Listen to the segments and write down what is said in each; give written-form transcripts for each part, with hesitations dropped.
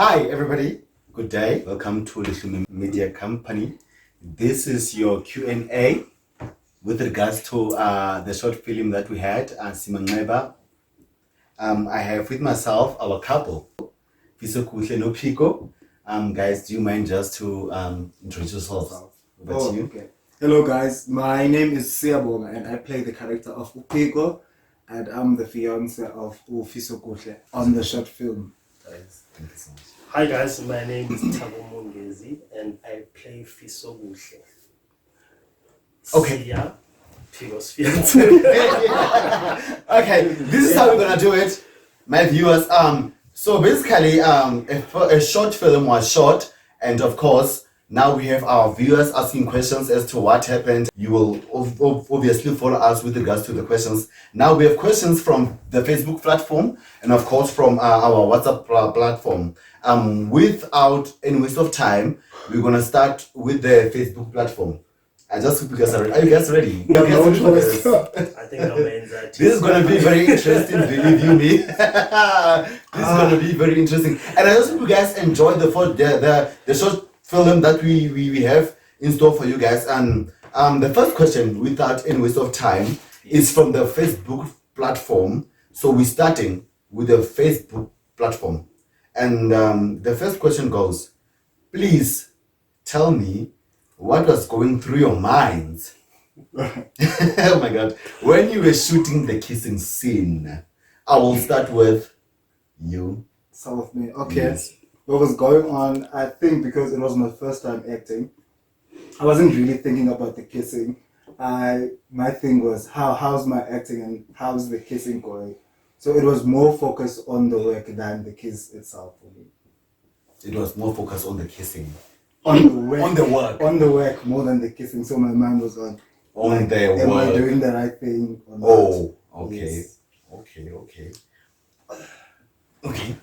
Hi everybody, good day. Welcome to the Media Company. This is your Q&A with regards to the short film that we had, Simanxeba. I have with myself our couple, Fisokuhle and Phiko. Guys, do you mind just to introduce yourselves? Over to you. Okay. Hello guys, my name is Siabonga and I play the character of Phiko and I'm the fiance of Fisokuhle on the short film. Guys, thank you so much. Hi guys, my name is Thabo Mongezi and I play Fisokuhle. Okay. Sia, Phiko's fiance. Okay, this is how we're gonna do it, my viewers. So basically, a short film was shot, and of course, now we have our viewers asking questions as to what happened. You will obviously follow us with regards to the questions. Now we have questions from the Facebook platform and of course from our WhatsApp platform. Without any waste of time, we're gonna start with the Facebook platform. I just hope you guys are ready. Are you guys ready? I think I'm anxiety. This is gonna be very interesting, believe you me. This is gonna be very interesting. And I just hope you guys enjoy the short film that we have in store for you guys. And the first question, without any waste of time, is from the Facebook platform. So we're starting with the Facebook platform. And the first question goes, please tell me what was going through your minds. Oh my God. When you were shooting the kissing scene. I will start with you. Some of me. Okay. Yes. What was going on, I think because it was my first time acting, I wasn't really thinking about the kissing. My thing was how's my acting and how's the kissing going? So it was more focused on the work than the kiss itself for me. It was more focused on the kissing. On the work. On the work. On the work more than the kissing. So my mind was on the am work. I doing the right thing or not? Oh, okay. Yes. Okay.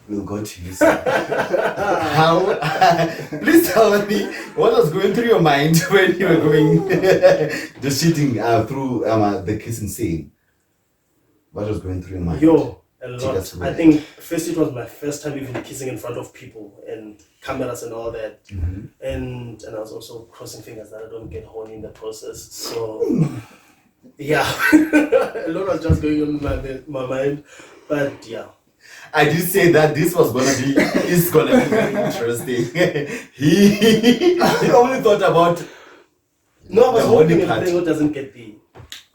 We'll go to you, sir. How? Please tell me what was going through your mind when you were going the shooting through the kissing scene. What was going through your mind? A lot. I think first it was my first time even kissing in front of people and cameras and all that. Mm-hmm. And I was also crossing fingers that I don't get horny in the process. So yeah, a lot was just going on in my mind. But yeah. I did say that this was gonna be very interesting. he only thought about no, I was the hoping horny part. everything doesn't get the.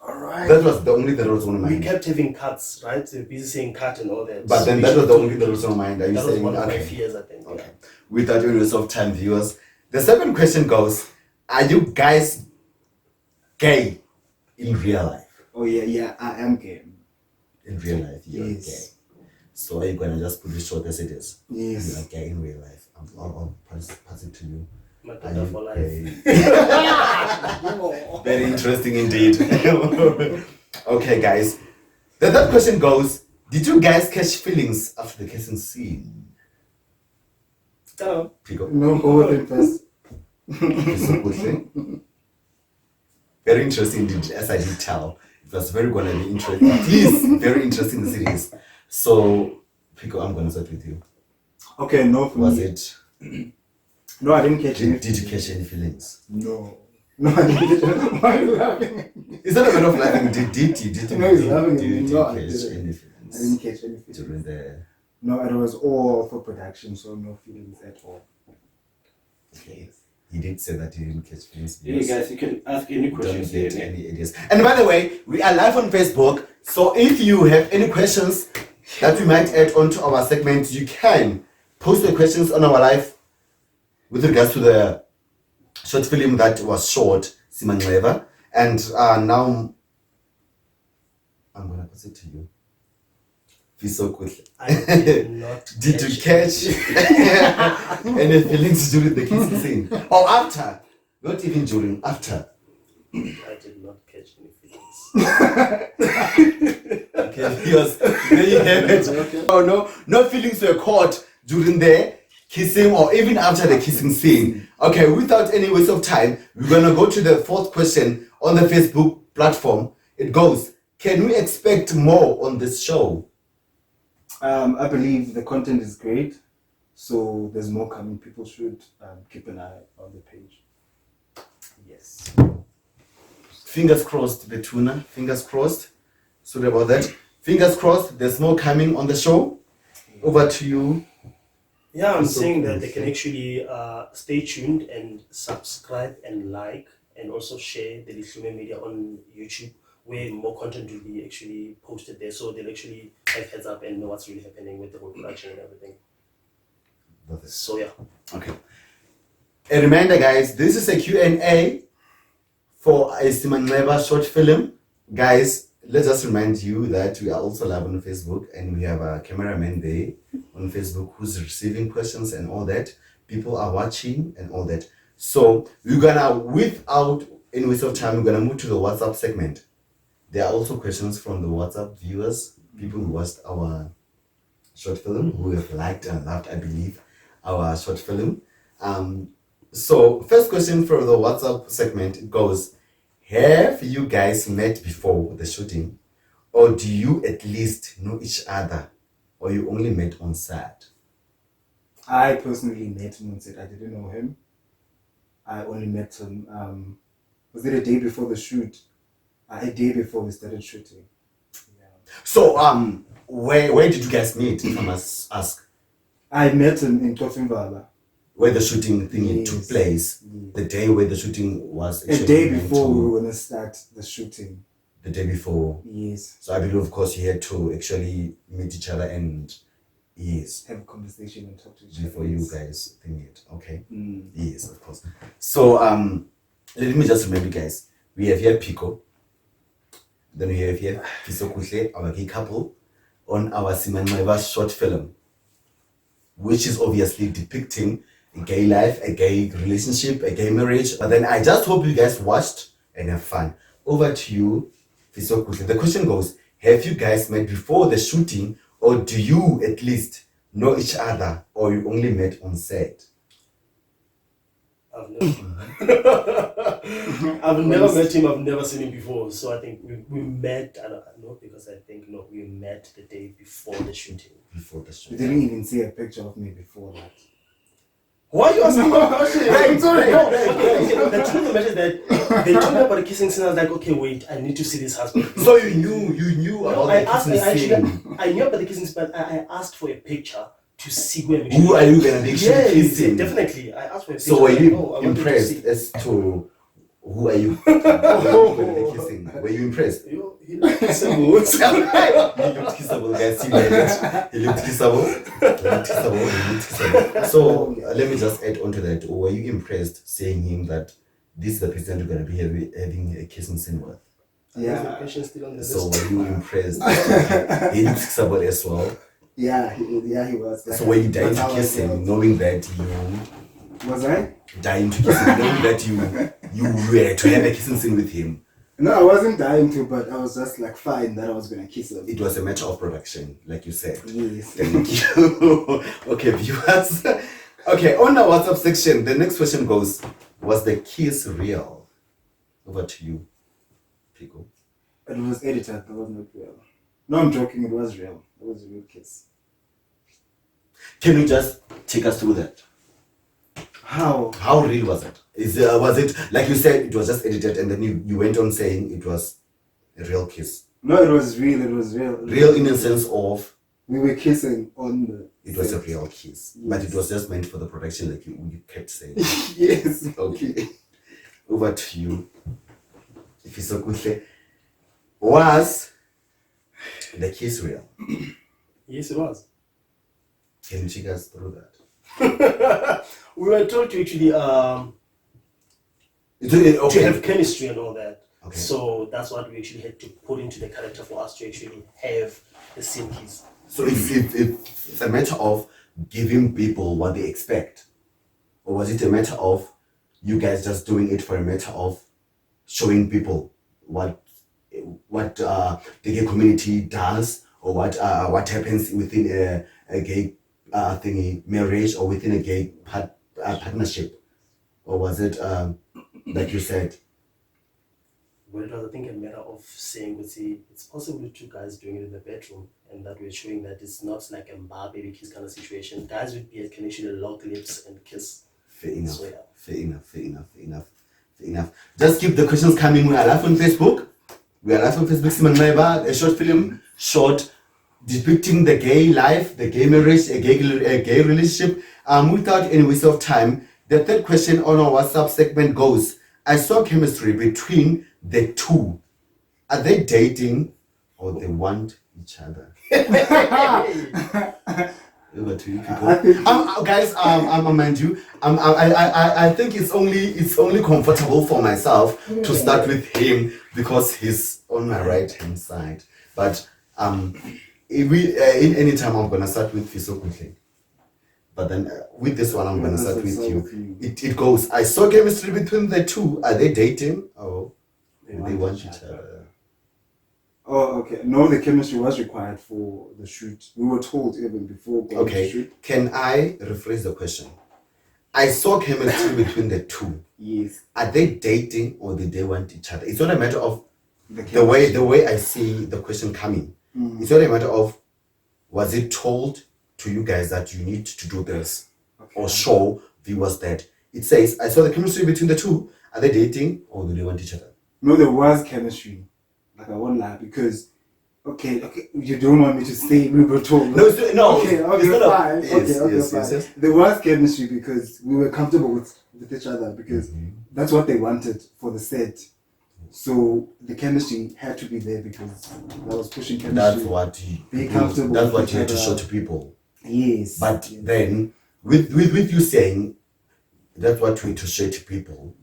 Alright. That was the only thing that was on my We mind. kept having cuts, right? They're busy saying cut and all that. But then that was the only thing that was on my mind. Are you That was saying one of my okay? fears, I think. Okay. Without any waste of time, viewers. The second question goes: are you guys gay in real life? Oh yeah, I am gay. In real life, you're Yes. gay. So are you gonna just put it short as it is? Yes. You're gay in real life. I'll pass it to you. My Are daughter you for life. gay? Very interesting indeed. Okay, guys. The third question goes: did you guys catch feelings after the kissing scene? No. Phiko. No, go with it first. Fisokuhle. Very interesting indeed, as I did tell. It was very gonna be interesting. Please, very interesting as it is. So, Phiko, I'm gonna start with you. Okay, no for Was me. it? No, I didn't catch any. Did you catch any feelings? No, I didn't. Why are you laughing? Is that a matter of laughing? Did you? No, he's laughing at Did me. you No, I catch didn't. any I feelings didn't catch any feelings. during the? No, it was all for production, so no feelings at all. Okay. He did say that he didn't catch feelings. Hey guys, you can ask any Don't questions get here. any ideas. And by the way, we are live on Facebook. So if you have any questions that we might add onto our segment, you can post the questions on our live with regards to the short film that was short, Simanxeba. And now I'm gonna pass it to you. Fisokuhle. I did not. Did you catch any feelings during the kissing scene? Or after? Not even during, after. I did not catch any feelings. Okay, viewers, there you have it. Okay. Oh, no feelings were caught during the kissing or even after the kissing scene. Okay, without any waste of time, we're gonna go to the fourth question on the Facebook platform. It goes: can we expect more on this show? I believe the content is great, So there's more coming. People should keep an eye on the page. Yes. Fingers crossed, Betuna. Fingers crossed. Sorry about that. Fingers crossed. There's more coming on the show. Over to you. Yeah, I'm So saying cool. that they can actually stay tuned and subscribe and like and also share the Lithuanian media on YouTube, where more content will be actually posted there, so they'll actually have heads up and know what's really happening with the whole production and everything. So yeah. Okay. A reminder, guys, this is a Q&A for a Simanxeba short film. Guys, let's just remind you that we are also live on Facebook and we have a cameraman there on Facebook who's receiving questions and all that. People are watching and all that. So we're gonna, without any waste of time, we're gonna move to the WhatsApp segment. There are also questions from the WhatsApp viewers, people who watched our short film, who have liked and loved, I believe, our short film. So first question for the WhatsApp segment goes, have you guys met before the shooting, or do you at least know each other, or you only met on set? I personally met him on set. I didn't know him. I only met him. Was it a day before the shoot? A day before we started shooting. Yeah. So where did you guys meet, if I must ask? I met him in Kofinvala. Where the shooting thing Yes. took place? Yes. The day where the shooting was A actually day meant before we to- were gonna start the shooting. the day before. Yes. So I believe, of course, you had to actually meet each other and yes, Have a conversation and talk to each other. before you guys think it. Okay. Mm. Yes, of course. So let me just remember, guys. We have here Phiko. Then we have here Fisokuhle, our gay couple, on our Simanxeba short film, which is obviously depicting a gay life, a gay relationship, a gay marriage. But then I just hope you guys watched and have fun. Over to you, Fisokuhle. The question goes, have you guys met before the shooting, or do you at least know each other, or you only met on set? I've never met him. I've never seen him before. So I think we met. I don't know, because I think no, we met the day before the shooting. Before the You shooting. didn't even see a picture of me before that. Why are you asking that question? Right, sorry. No, okay, the truth of the matter is that they told me about the kissing scene. I was like, okay, wait, I need to see this husband. So you knew No, about I the asked. kissing scene. I knew about the kissing scene, but I asked for a picture to see where we Who are you gonna be actually Yes, kissing? definitely. I asked for a picture. So were like, you no, I wanted to impressed see. as to who are you gonna be kissing? Were you impressed? He looked kissable. He looked kissable, guys. See that? He looked kissable. He looked kissable. So let me just add on to that. Were you impressed seeing him that this is the person you're gonna be having a kissing scene with? Yeah. Yeah. Patient still on the So list. were you impressed? He looks kissable as well. Yeah, he was. So were you dying That's to how I kiss him, felt. knowing that you Was I? dying to kiss him, knowing that you were to have a kissing scene with him? No, I wasn't dying to, but I was just like fine that I was gonna kiss him. It was a matter of production, like you said. Yes. Thank you. Okay, viewers. Okay, on the WhatsApp section, the next question goes, was the kiss real? Over to you, Phiko. It was edited, it was not real. No, I'm joking, it was real. It was a real kiss. Can you just take us through that? How? How real was it? Was it, like you said, it was just edited and then you went on saying it was a real kiss? No, it was real, it was real. Real in the sense of We were kissing on the it was a set. real kiss, but it was just meant for the production, like you kept saying. Yes. Okay. Over to you. Fisokuhle. Was the kiss real? Yes, it was. Can you take us through that? We were told to actually Okay. to have chemistry and all that. Okay. So that's what we actually had to put into the character for us to actually have the scene kiss. So it's a matter of giving people what they expect, or was it a matter of you guys just doing it for a matter of showing people what the gay community does, or what happens within a gay thingy marriage, or within a gay partnership, or was it like you said, Well, it was, I think, a matter of saying, see, it's possible with two guys doing it in the bedroom, and that we're showing that it's not like a bar baby kiss kind of situation. Guys with beard can actually lock lips and kiss. Fair enough. So, yeah. Fair enough. Just keep the questions coming. We are live on Facebook. Simanxeba, a short film, depicting the gay life, the gay marriage, a gay relationship. Without any waste of time, the third question on our WhatsApp segment goes: I saw chemistry between the two. Are they dating or they want each other? Over to you people. Guys, mind you, I think it's only comfortable for myself to start with him because he's on my right hand side. But if we in any time I'm gonna start with Fisokuhle. But then with this one I'm gonna start with you. It goes: I saw chemistry between the two. Are they dating or they want each other? Oh, okay. No, the chemistry was required for the shoot. We were told even before going to shoot. Can I rephrase the question? I saw chemistry between the two. Yes. Are they dating or do they want each other? It's not a matter of the way I see the question coming. It's not a matter of was it told to you guys that you need to do this or show viewers that. It says, I saw the chemistry between the two. Are they dating or do they want each other? No, there was chemistry. Like, I won't lie, because okay, you don't want me to say we were told. No. Okay, fine. Yes. There was chemistry because we were comfortable with each other because that's what they wanted for the set. So the chemistry had to be there because I was pushing chemistry. That's what you had to show to people. Yes. But then with you saying that's what we had to show to people,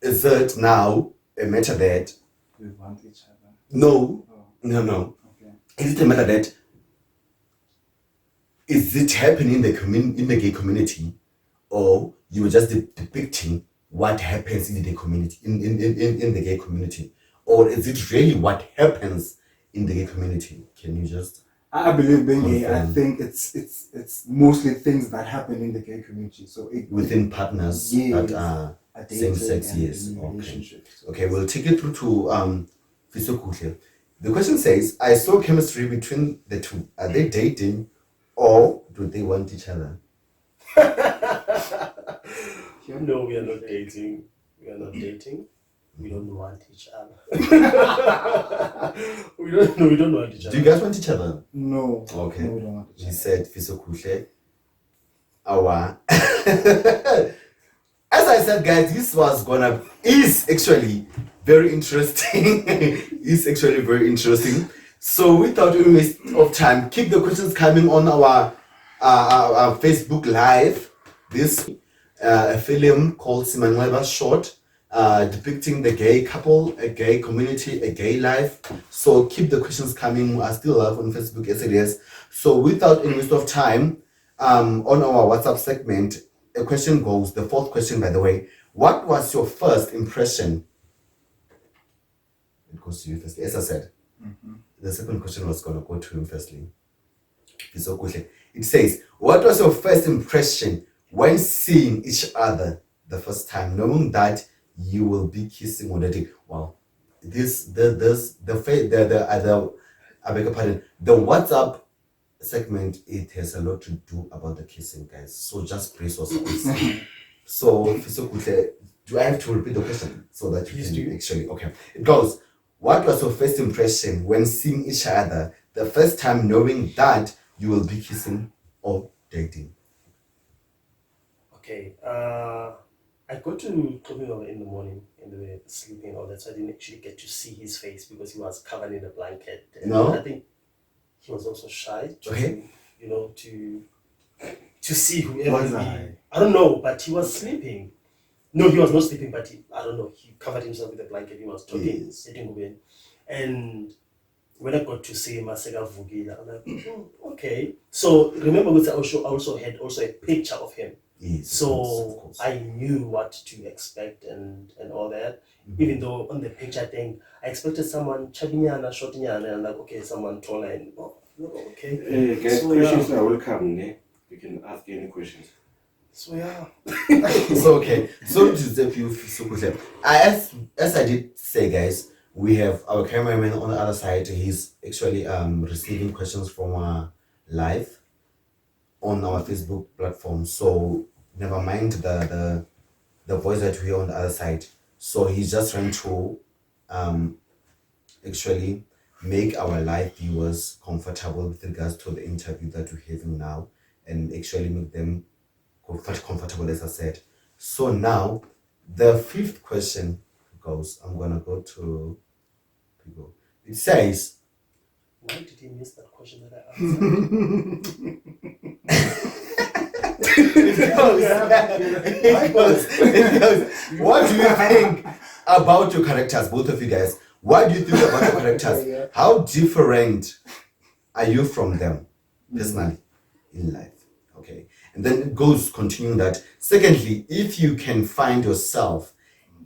is it now a matter that we want each other? No. Okay. Is it a matter that is it happening in the gay community, or you were just depicting what happens in the gay community in the gay community, or is it really what happens in the gay community? Can you just? I believe being gay, I think it's mostly things that happen in the gay community. So within partners that are same sex, yes. Okay, we'll take it through to Fisokuhle. The question says, I saw chemistry between the two. Are they dating or do they want each other? No, we are not dating. We don't want each other. we don't want each other. Do you guys want each other? No. Okay. No, we don't want each other. He said Fisokuhle. Our as I said, guys, this is actually very interesting. It's actually very interesting. So without any waste of time, keep the questions coming on our Facebook Live. This a film called Simanxeba short, depicting the gay couple, a gay community, a gay life. So keep the questions coming. I still live on Facebook as it is. So without any waste of time, on our WhatsApp segment, a question goes, the fourth question, by the way: what was your first impression? It goes to you first. As I said, the second question was going to go to him firstly. It says, what was your first impression when seeing each other the first time, knowing that you will be kissing or dating? Well, I beg your pardon, the WhatsApp segment, it has a lot to do about the kissing, guys. So just brace yourselves. So, Fisokuhle, do I have to repeat the question so that you can actually? Okay. It goes: what was your first impression when seeing each other the first time, knowing that you will be kissing or dating? Okay. I got to Xobelwa in the morning and they were sleeping and all that, so I didn't actually get to see his face because he was covered in a blanket. And I think he was also shy to see whoever I don't know, but he was sleeping. No, he was not sleeping, but I don't know, he covered himself with a blanket. He was talking, and when I got to see him, I'm like, okay. So remember, I also had a picture of him. Yes, so of course. I knew what to expect and all that. Even though on the picture, I think I expected someone chabinyana, shortinyana, and like, okay, someone taller and okay. Guys, questions are welcome. You can ask any questions. So yeah. So okay, so to step you Fisokuhle. As I did say, guys, we have our cameraman on the other side. He's actually receiving questions from live on our Facebook platform. So never mind the voice that we hear on the other side. So he's just trying to actually make our live viewers comfortable with regards to the interview that we're having now, and actually make them comfortable, as I said. So now the fifth question goes, I'm gonna go to people. It says, Why did he miss that question that I answered? it goes, what do you think about your characters, both of you guys? What do you think about your characters? Yeah. How different are you from them personally in life? Okay. And then it goes continuing that. Secondly, if you can find yourself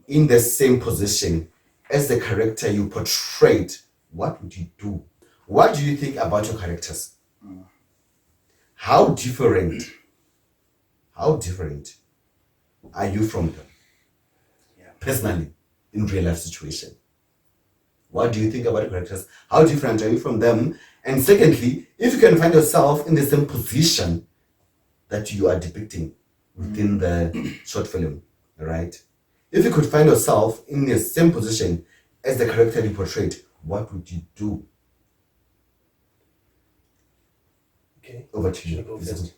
in the same position as the character you portrayed, what would you do? What do you think about your characters? How different are you from them? Personally, in real life situation. What do you think about your characters? How different are you from them? And secondly, if you can find yourself in the same position that you are depicting within the short film, right? If you could find yourself in the same position as the character you portrayed, what would you do? Okay. Over to Should I you. go first?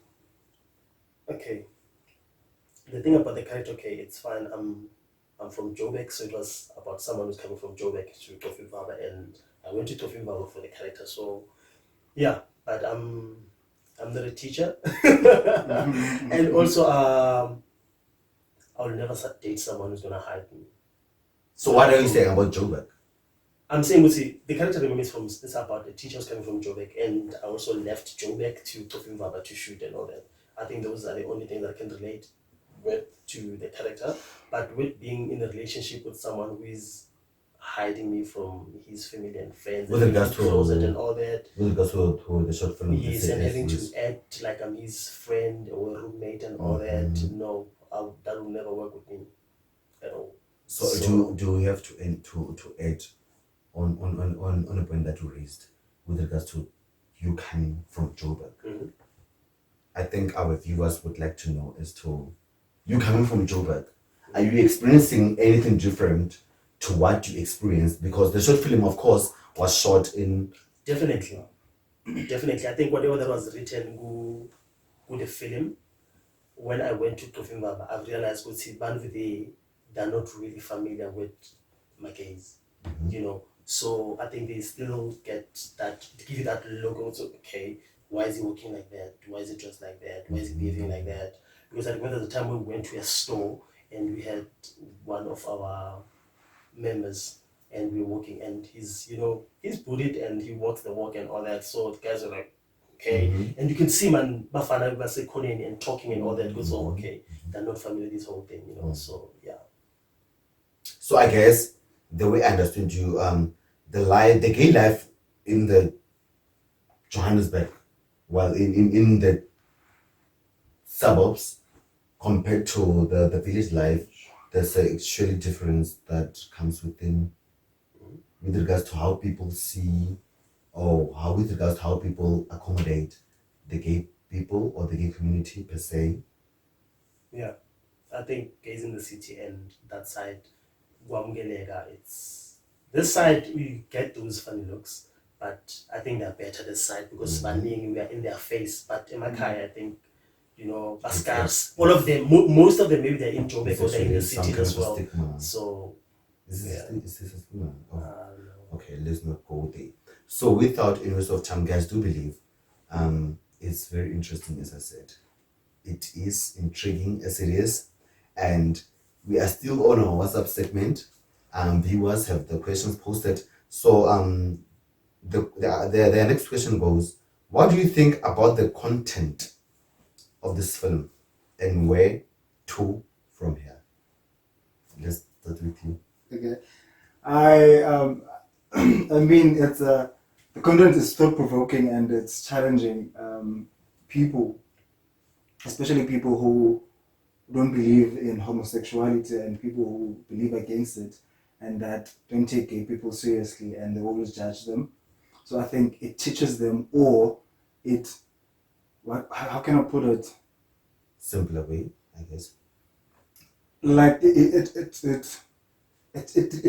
Okay. The thing about the character, okay, it's fine. I'm from Joburg, so it was about someone who's coming from Joburg to Tofimvaba, and I went to Tofimvaba for the character. So yeah, but I'm not a teacher, and also I'll never date someone who's gonna hide me. So what are you saying about Joburg? I'm saying, see, the character remains from it's about the teachers coming from Joburg, and I also left Joburg to Tofimvaba to shoot and all that. I think those are the only things that I can relate with to the character. But with being in a relationship with someone who is hiding me from his family and friends, With and regards being to- closet and all that, With regards to the short film, yes, and having yes. to act like I'm his friend or roommate and all that, no, that will never work with me at all. So do we have to add on a point that you raised with regards to you coming from Joburg? Mhm. I think our viewers would like to know as to you coming from Joburg. Are you experiencing anything different to what you experienced? Because the short film, of course, was shot in. Definitely. Definitely. I think whatever that was written with the film, when I went to Tofimvaba, I realized they're not really familiar with my case. You know. So I think they still get that, give you that look also, okay, why is he walking like that? Why is he dressed like that? Why is he behaving like that? Because I remember the time we went to a store and we had one of our members and we were walking and he's bullied and he walks the walk and all that. So the guys are like, okay. And you can see man Bafana was calling and talking and all that goes, oh, okay, they're not familiar with this whole thing, So yeah. So I guess the way I understood you, the gay life in the Johannesburg, well, in the suburbs compared to the village life, there's a actually difference that comes within with regards to how people see or how with regards to how people accommodate the gay people or the gay community per se. Yeah, I think gays in the city and that side, Guamgelega, it's this side we get those funny looks, but I think they're better this side because Baning we are in their face. But in Makai, I think Baskars, all of them, most of them maybe they're in Joburg or they're in the city as well. Stigma. So Is this a stigma? Oh. no. Okay, let's not go there. So without any waste of time, guys, do believe it's very interesting, as I said. It is intriguing as it is, and we are still on our WhatsApp segment. Viewers have the questions posted. So the next question goes, what do you think about the content of this film and where to from here? Let's start with you. Okay. I mean, it's the content is thought provoking and it's challenging people, especially people who don't believe in homosexuality and people who believe against it and that don't take gay people seriously and they always judge them. So I think it teaches them, or it, how can I put it? Simpler way, I guess. Like it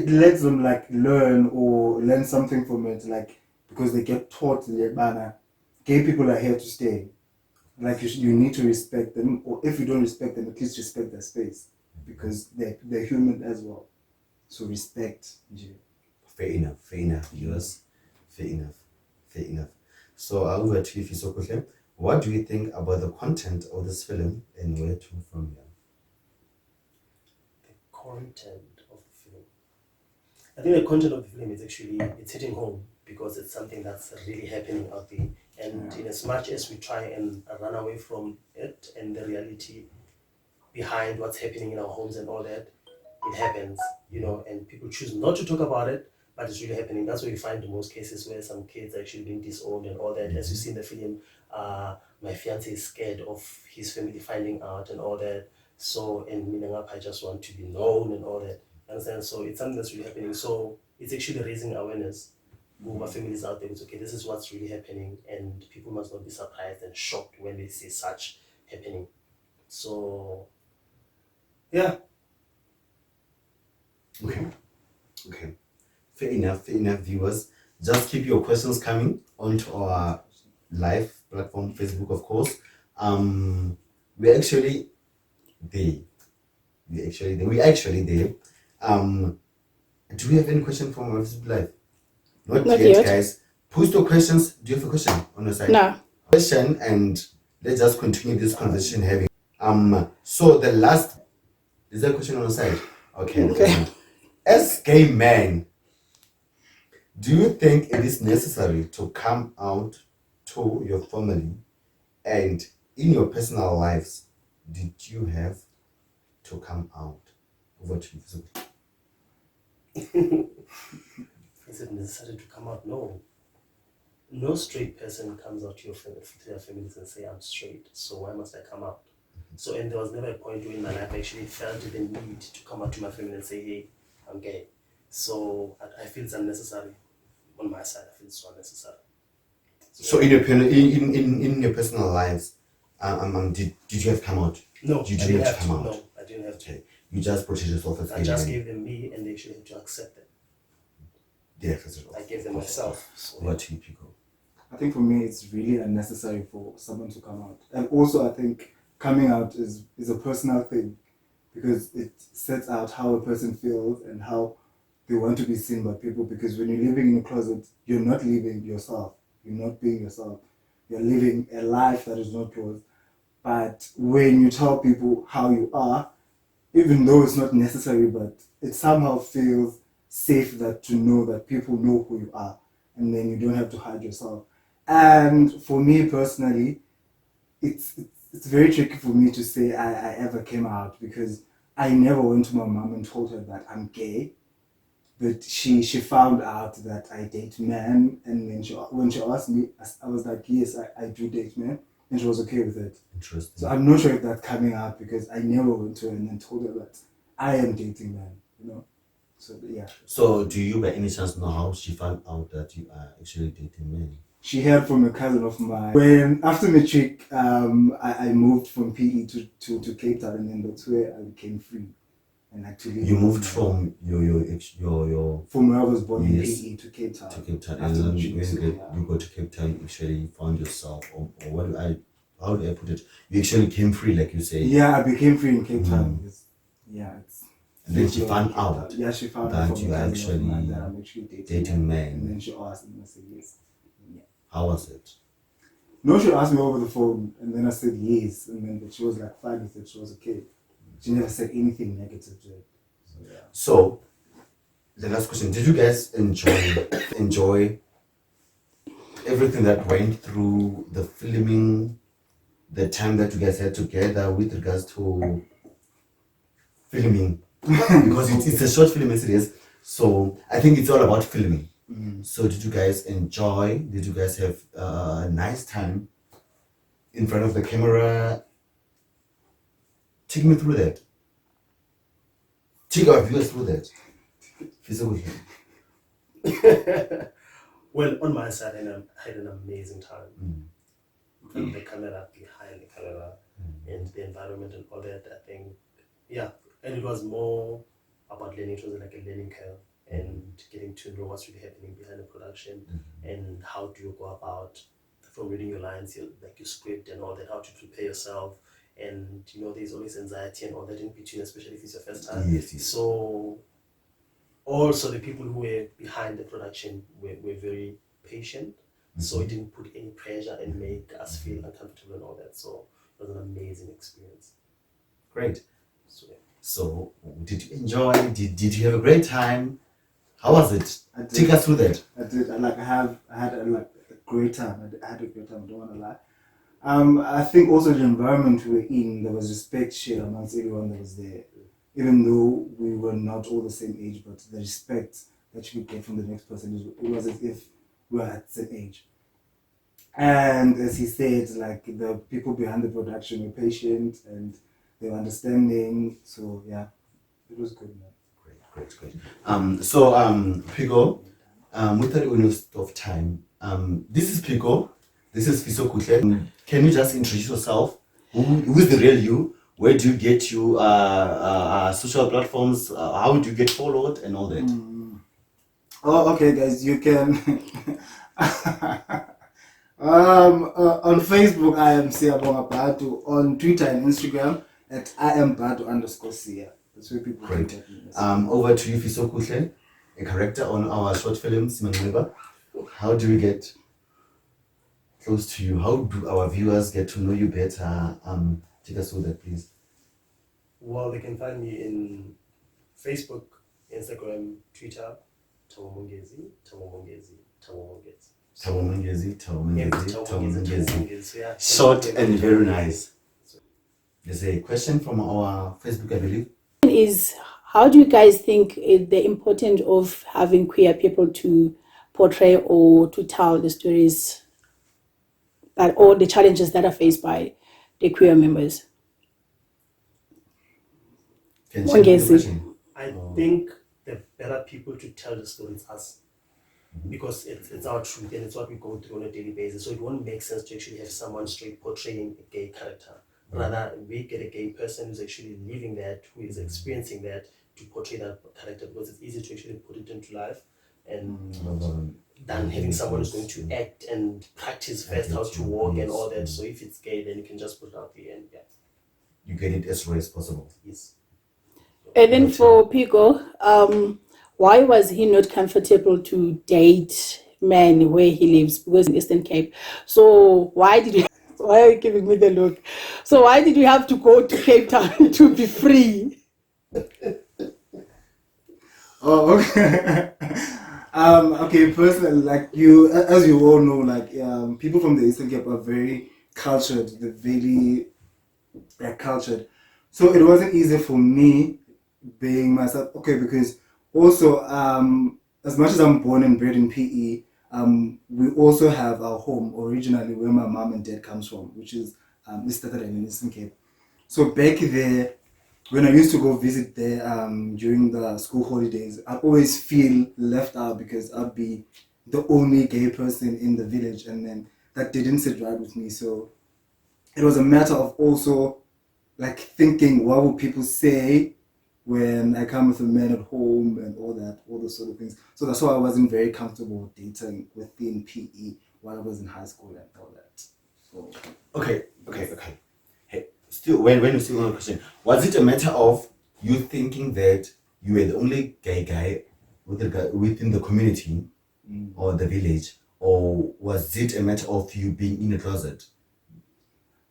lets them like learn something from it, like because they get taught that gay people are here to stay. Like you need to respect them, or if you don't respect them, at least respect their space because they're human as well. So respect. Fair enough, viewers. Fair enough. So over to you, Fisokuhle. What do you think about the content of this film and where to from here? The content of the film. I think the content of the film is actually, it's hitting home because it's something that's really happening out there. And in as much as we try and run away from it and the reality behind what's happening in our homes and all that, it happens, and people choose not to talk about it, but it's really happening. That's where you find the most cases where some kids are actually being disowned and all that. As you see in the film, my fiance is scared of his family finding out and all that. So, and I just want to be known and all that. Understand? So it's something that's really happening. So it's actually raising awareness over families out there. It's okay, this is what's really happening, and people must not be surprised and shocked when they see such happening. So, yeah. Okay. Fair enough, viewers. Just keep your questions coming onto our live platform, Facebook, of course. We're actually there. We're actually there. Do we have any question from our Facebook live? Not yet, guys. Post your questions. Do you have a question on your side? No. Question, and let's just continue this conversation having. So the last, is there a question on your side? Okay. As gay men, do you think it is necessary to come out to your family, and in your personal lives, did you have to come out? Over to you. Is it necessary to come out? No. No straight person comes out to their families and say, I'm straight, so why must I come out? So, and there was never a point in my life I actually felt the need to come out to my family and say, hey, I'm gay. So I feel it's unnecessary. On my side, I feel it's so unnecessary. So in your personal lives, did you have come out? No, you I didn't didn't have to. come out. No, I didn't have to. Okay. You just protected yourself as I just gave them me, and they actually had to accept it. Yeah, I gave them myself. So, what to you, Pico? I think for me, it's really unnecessary for someone to come out. And also, I think coming out is a personal thing because it sets out how a person feels and how they want to be seen by people. Because when you're living in a closet, you're not living yourself. You're not being yourself. You're living a life that is not yours. But when you tell people how you are, even though it's not necessary, but it somehow feels safe that to know that people know who you are, and then you don't have to hide yourself. And for me personally, it's very tricky for me to say I ever came out because I never went to my mom and told her that I'm gay. But she found out that I date men, and when she asked me, I was like, yes, I do date men, and she was okay with it. Interesting. So I'm not sure if that's coming out because I never went to her and then told her that I am dating men, So yeah. So do you by any chance know how she found out that you are actually dating men? She heard from a cousin of mine. When after matric, I moved from PE to Cape Town, and then that's where I became free. And actually, you moved from your from where I was born in yes, PE to Cape Town. To Cape Town, and then when you go to Cape Town, you actually found yourself, or how do I put it? You actually came free, like you say. Yeah, I became free in Cape Town. Because, it's. And then she found out. Yeah, she found that out you are actually that I'm actually dating men. And then she asked me, and I said yes. Yeah. How was it? No, she asked me over the phone, and then I said yes, and then she was like fine with it. She was okay. She never said anything negative to it. So, yeah. So, the last question: did you guys enjoy everything that went through the filming, the time that you guys had together with regards to filming? Because it's a short film as it is, so I think it's all about filming. So did you guys enjoy? Did you guys have a nice time in front of the camera? Take me through that. Take our viewers through that. Fisokuhle. Well, on my side, I had an amazing time. From the camera, behind the camera, and the environment and all that, I think, yeah. And it was more about learning. It was like a learning curve and getting to know what's really happening behind the production and how do you go about from reading your lines, your script and all that, how to prepare yourself. And there's always anxiety and all that in between, especially if it's your first time. Yes. So also the people who were behind the production were very patient. So it didn't put any pressure and make us feel uncomfortable and all that. So it was an amazing experience. Great. So, yeah. So did you enjoy? Did you have a great time? How was it? I did. Take us through that. I did. I had a great time. I had a great time. I don't want to lie. I think also the environment we were in, there was respect shared amongst everyone that was there. Even though we were not all the same age, but the respect that you could get from the next person, it was as if we were at the same age. And as he said, like the people behind the production were patient and they were understanding. So yeah, it was good, man. Great. Phiko, without the waste of time, this is Phiko. This is Fisokuhle. Can you just introduce yourself? Who is the real you? Where do you get you social platforms? How do you get followed and all that? Oh, okay, guys. You can on Facebook I am Siyabonga Batu. On Twitter and Instagram at I am Batu_Sia. That's where people can get me. Over to you, Fisokuhle, a character on our short film Simanxeba. How do we get close to you? How do our viewers get to know you better? Take us through that, please. Well, they can find me in Facebook, Instagram, Twitter, Tawamongezi. Yeah. Short and very nice. There's a question from our Facebook, I believe. Is how do you guys think the importance of having queer people to portray or to tell the stories that all the challenges that are faced by the queer members? Can you share the Mongezi. question? I think the better people to tell the story is us. Because it's our truth and it's what we go through on a daily basis. So it won't make sense to actually have someone straight portraying a gay character. Rather, we get a gay person who's actually living that, who is experiencing that, to portray that character, because it's easy to actually put it into life and than having someone who's going to act and practice first how to walk and all that. So if it's gay, then you can just put it out there and yeah. You get it as raw as possible. Yes. And then for Phiko, why was he not comfortable to date men where he lives? Because in Eastern Cape. So why are you giving me the look? So why did you have to go to Cape Town to be free? Oh, okay. Okay, personally, like as you all know, like people from the Eastern Cape are very cultured. They're very cultured. So it wasn't easy for me being myself. Okay, because also as much as I'm born and bred in PE, we also have our home originally where my mom and dad comes from, which is East Stratton in Eastern Cape. So back there, when I used to go visit there during the school holidays, I'd always feel left out because I'd be the only gay person in the village, and then that didn't sit right with me. So it was a matter of also like thinking, what will people say when I come with a man at home and all those sort of things. So that's why I wasn't very comfortable dating within PE while I was in high school and all that. So Okay. Hey, still, when you still on the question, was it a matter of you thinking that you were the only gay guy within the community or the village, or was it a matter of you being in a closet?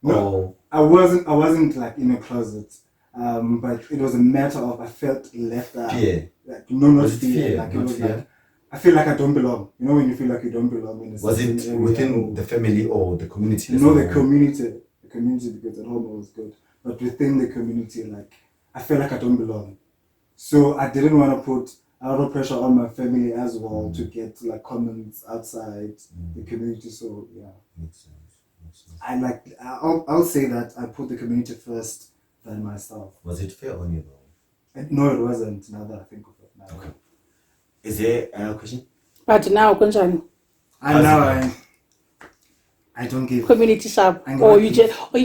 No, I wasn't like in a closet. But it was a matter of I felt left out. Fear. Like not Was it fear. fear? Like it Not was fear? like I feel like I don't belong. You know when you feel like you don't belong in a Was certain it area within the family or the community? No, the community. The community, because at home it was good. But within the community, like I felt like I don't belong. So I didn't want to put a lot of pressure on my family as well to get like comments outside the community. So yeah. Makes sense. I'll say that I put the community first than myself. Was it fair on you though? No, it wasn't. Now that I think of it now. Okay. Is there another question? But now, Konjani, And now I don't give. community sharp, I'm or gonna you keep- just, or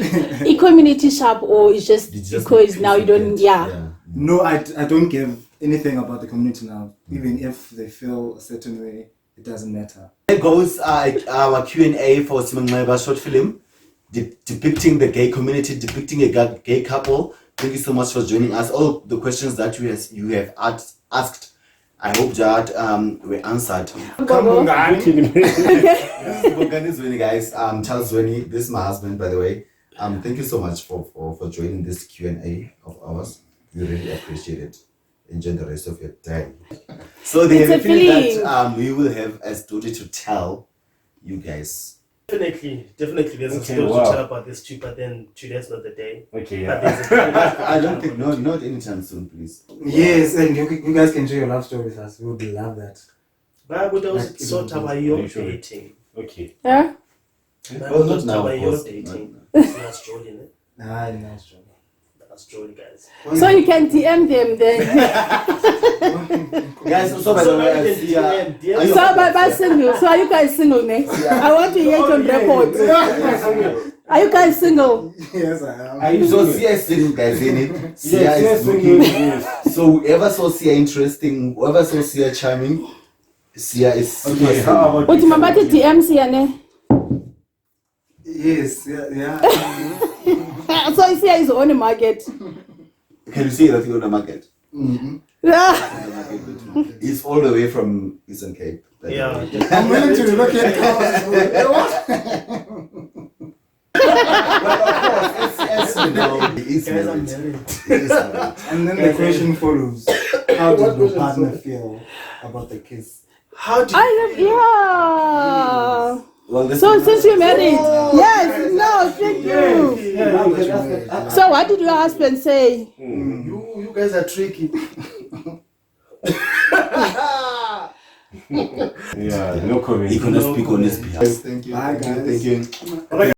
you community sharp, or it's just It's just because now you don't, yeah. No, I don't give anything about the community now. Even if they feel a certain way, it doesn't matter. There goes our Q&A for Simanxeba short film depicting the gay community, depicting a gay couple. Thank you so much for joining us. All the questions that you have asked, I hope that were answered. Come on, This is Zweni, guys. Charles Zweni. This is my husband, by the way. Thank you so much for joining this Q&A of ours. We really appreciate it. Enjoy the rest of your day. So they It's have a a feeling feeling. that we will have a story to tell you guys. Definitely, there's a Okay, story wow. to tell about this too, but then today's not the day. Okay, But yeah. there's a I don't think not anytime soon, please. Yes, and you guys can share your love story with us. We would love that. But would also Like, sort even- of your Are you sure? dating. Okay. Yeah? Well, not now, of Your course. dating. Not It's not Australian, eh? Nah, that's true. That's Australian, guys. So you can DM them then. Guys, so by the way, I see, are you- So by single. So are you guys single, ne? I want to hear it on record. Are you guys single? Yes, I am. So Sia is single, guys, in it. Sia Yes, is yes, looking. yes. So whoever saw Sia interesting, whoever saw Sia charming, Sia is super Okay, single. how about What you mabati DMs here, ne? Yes, yeah. So you see is on the market. Can you see that you're on the market? Mm-hmm. Yeah. He's all the way from Eastern Cape. by the Yeah. way. I'm willing to relocate. But of course, as you know, he is Guys, I'm married. married. He is married. And then the question follows: how did your partner feel about the kiss? How do you I have, yeah. Well, this So since you're married, yes, no, thank you. Now that you're married, So what did your husband say? you guys are tricky. Yeah, no comment. He cannot speak on his behalf. Bye, guys. Thank you.